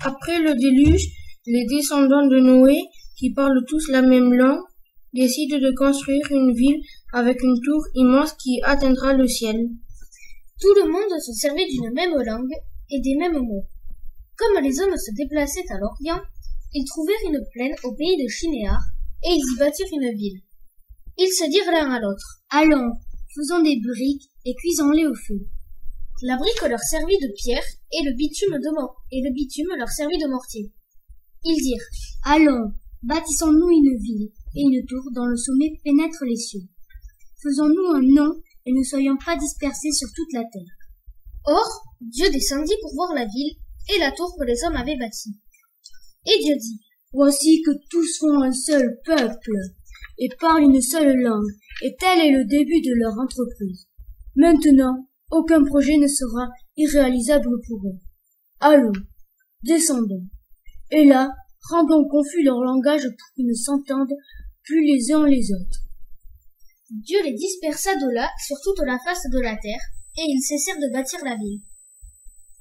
Après le déluge, les descendants de Noé, qui parlent tous la même langue, décident de construire une ville avec une tour immense qui atteindra le ciel. Tout le monde se servait d'une même langue et des mêmes mots. Comme les hommes se déplaçaient à l'Orient, ils trouvèrent une plaine au pays de Shinéar et ils y bâtirent une ville. Ils se dirent l'un à l'autre: « Allons, faisons des briques et cuisons-les au feu. » La brique leur servit de pierre et le bitume leur servit de mortier. Ils dirent: « Allons, bâtissons-nous une ville et une tour dont le sommet pénètre les cieux. Faisons-nous un nom et ne soyons pas dispersés sur toute la terre. » Or, Dieu descendit pour voir la ville et la tour que les hommes avaient bâtie. Et Dieu dit: « Voici que tous sont un seul peuple et parlent une seule langue, et tel est le début de leur entreprise. Maintenant, aucun projet ne sera irréalisable pour eux. Allons, descendons, et là, rendons confus leur langage pour qu'ils ne s'entendent plus les uns les autres. » Dieu les dispersa de là sur toute la face de la terre, et ils cessèrent de bâtir la ville.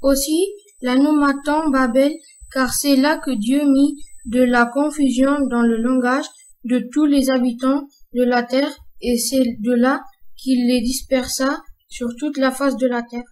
Aussi, la nomma-t-on Babel, car c'est là que Dieu mit de la confusion dans le langage de tous les habitants de la terre, et c'est de là qu'il les dispersa sur toute la face de la terre.